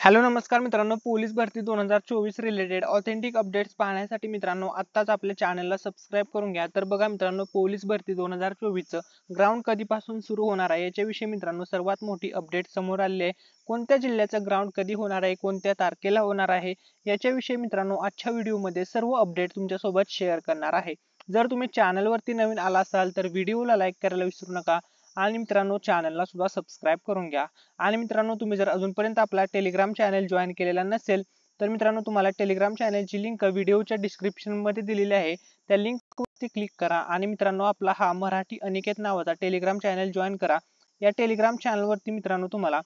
Hello नमस्कार मित्रांनो, police भरती 2024 रिलेटेड ऑथेंटिक अपडेट्स पाहण्यासाठी मित्रांनो आत्ताच आपल्या चॅनलला सबस्क्राईब करून घ्या। तर बघा मित्रांनो, पोलीस भरती 2024 चं ग्राउंड कधीपासून सुरू होणार आहे याच्याविषयी मित्रांनो सर्वात मोठी अपडेट समोर आली आहे। कोणत्या जिल्ह्याचं ग्राउंड कधी होणार आहे, कोणत्या तारखेला होणार आहे याच्याविषयी मित्रांनो आजच्या व्हिडिओमध्ये सर्व अपडेट तुमच्यासोबत शेअर करणार आहे। जर तुम्ही चॅनलवरती नवीन आला असाल तर व्हिडिओला लाईक करायला विसरू नका आणि मित्रांनो चॅनलला सुद्धा सबस्क्राईब करून घ्या। आणि मित्रांनो, तुम्ही जर अजूनपर्यंत आपला टेलिग्राम चॅनल जॉईन केलेला नसेल तर मित्रांनो तुम्हाला टेलिग्राम चॅनलची लिंक व्हिडिओच्या डिस्क्रिप्शन मध्ये दिलेली आहे। त्या लिंकवरती क्लिक करा आणि मित्रांनो आपला हा मराठी अनिकेत नावाचा टेलिग्राम चॅनल जॉईन करा। या टेलिग्राम चॅनलवरती मित्रांनो तुम्हाला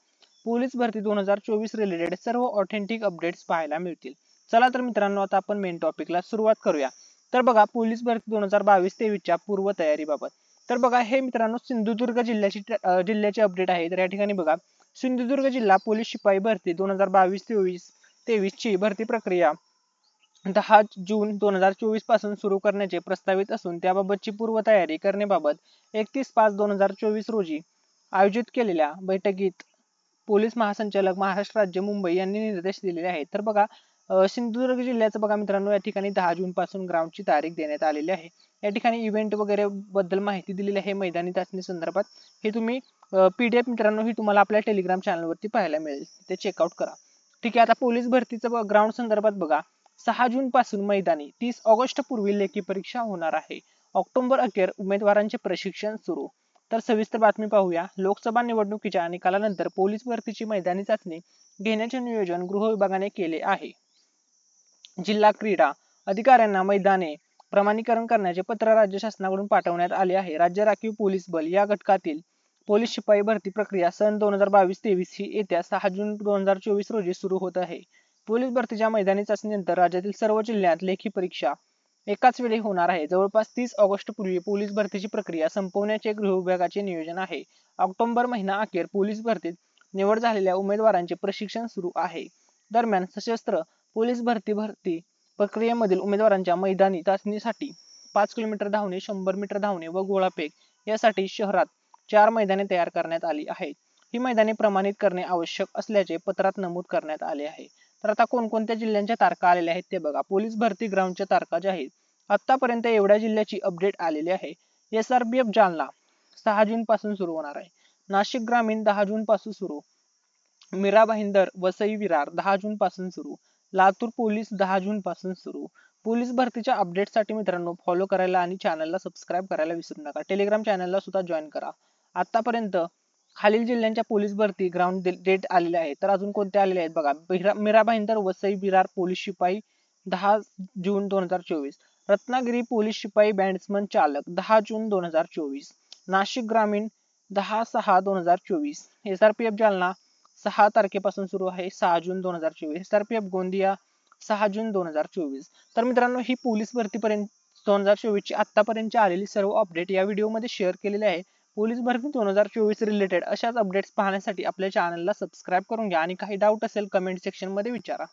पोलीस भरती 2024 रिलेटेड सर्व ऑथेंटिक अपडेट्स पाहायला मिळतील। चला तर मित्रांनो, आता आपण मेन टॉपिकला सुरुवात करूया। तर बघा, पोलीस भरती 2022-23 च्या पूर्व तयारीबाबत तर बघा, हे मित्रांनो सिंधुदुर्ग जिल्ह्याची अपडेट आहे। तर या ठिकाणी बघा, सिंधुदुर्ग जिल्हा पोलीस शिपाई भरती 2022-23 ची भरती प्रक्रिया 10 जून 2024 पासून सुरू करण्याचे प्रस्तावित असून त्याबाबतची पूर्वतयारी करण्याबाबत 31/5/2024 रोजी आयोजित केलेल्या बैठकीत पोलीस महासंचालक महाराष्ट्र राज्य मुंबई यांनी निर्देश दिलेले आहेत। तर बघा, सिंधुदुर्ग जिल्ह्याचं बघा मित्रांनो, या ठिकाणी 10 जून पासून ग्राउंडची तारीख देण्यात आलेली आहे। या ठिकाणी इव्हेंट वगैरे बद्दल माहिती दिलेली आहे मैदानी चाचणी संदर्भात। हे तुम्ही पीडीएफ मित्रांनो ही तुम्हाला आपल्या टेलिग्राम चॅनलवरती पाहायला मिळेल, ते चेकआउट करा। ठीक आहे, आता पोलीस भरतीचं ग्राउंड संदर्भात बघा, 6 जून पासून मैदानी, 30 ऑगस्ट पूर्वी लेखी परीक्षा होणार आहे। ऑक्टोबर अखेर उमेदवारांचे प्रशिक्षण सुरू। तर सविस्तर बातमी पाहूया। लोकसभा निवडणुकीच्या निकालानंतर पोलीस भरतीची मैदानी चाचणी घेण्याचे नियोजन गृह विभागाने केले आहे। जिल्हा क्रीडा अधिकाऱ्यांना मैदाने प्रमाणीकरण करण्याचे पत्र राज्य शासनाकडून पाठवण्यात आले आहे। राज्य राखीव पोलीस बल या घटकातील पोलीस शिपाई भरती प्रक्रिया सन 2022-23 ही येत्या 6 जून 2024 रोजी सुरू होत आहे। पोलीस भरतीच्या मैदानी चाचणीनंतर राज्यातील सर्व जिल्ह्यात लेखी परीक्षा एकाच वेळी होणार आहे। जवळपास 30 ऑगस्ट पूर्वी पोलीस भरतीची प्रक्रिया संपवण्याचे गृह विभागाचे नियोजन आहे। ऑक्टोबर महिना अखेर पोलीस भरतीत निवड झालेल्या उमेदवारांचे प्रशिक्षण सुरू आहे। दरम्यान सशस्त्र पोलीस भरती प्रक्रियेमधील उमेदवारांच्या मैदानी चाचणीसाठी 5 किलोमीटर धावणे, 100 मीटर धावणे व गोळाफेक यासाठी शहरात 4 मैदाने तयार करण्यात आली आहेत। ही मैदाने प्रमाणित करणे आवश्यक असल्याचे पत्रात नमूद करण्यात आले आहे। तर आता कोणकोणत्या जिल्ह्यांच्या तारखा आलेल्या आहेत ते बघा। पोलीस भरती ग्राउंडच्या तारखा ज्या आहेत, आतापर्यंत एवढ्या जिल्ह्याची अपडेट आलेली आहे। SRPF जालना 6 जून पासून सुरू होणार आहे। नाशिक ग्रामीण 10 जून पासून सुरू। मीरा भाईंदर वसई विरार 10 जून पासून सुरू। लातूर पोलीस 10 जून पासून सुरू। पोलीस भरतीच्या अपडेटसाठी मित्रांनो फॉलो करायला आणि चॅनलला सबस्क्राईब करायला विसरू नका। टेलिग्राम चॅनलला सुद्धा जॉईन करा। आतापर्यंत खालील जिल्ह्यांच्या पोलीस भरती ग्राउंड डेट आलेले आहेत। तर अजून कोणते आलेले आहेत बघा। मीरा भाईंदर वसई विरार पोलीस शिपाई 10 जून 2024। रत्नागिरी पोलीस शिपाई बॅट्समन चालक 10 जून 2024। नाशिक ग्रामीण 10/6/2024। SRPF जालना 6 तारखेपासून सुरू आहे, 6 जून 2024। SRPF गोंदिया 6 जून 2024। तर मित्रांनो, ही पोलीस भरतीपर्यंत 2024 ची आतापर्यंत आलेली सर्व अपडेट या व्हिडिओमध्ये शेअर केलेले आहे। पोलीस भरती 2024 रिलेटेड अशाच अपडेट्स पाहण्यासाठी आपल्या चॅनलला सबस्क्राईब करून घ्या आणि काही डाऊट असेल कमेंट सेक्शन मध्ये विचारा।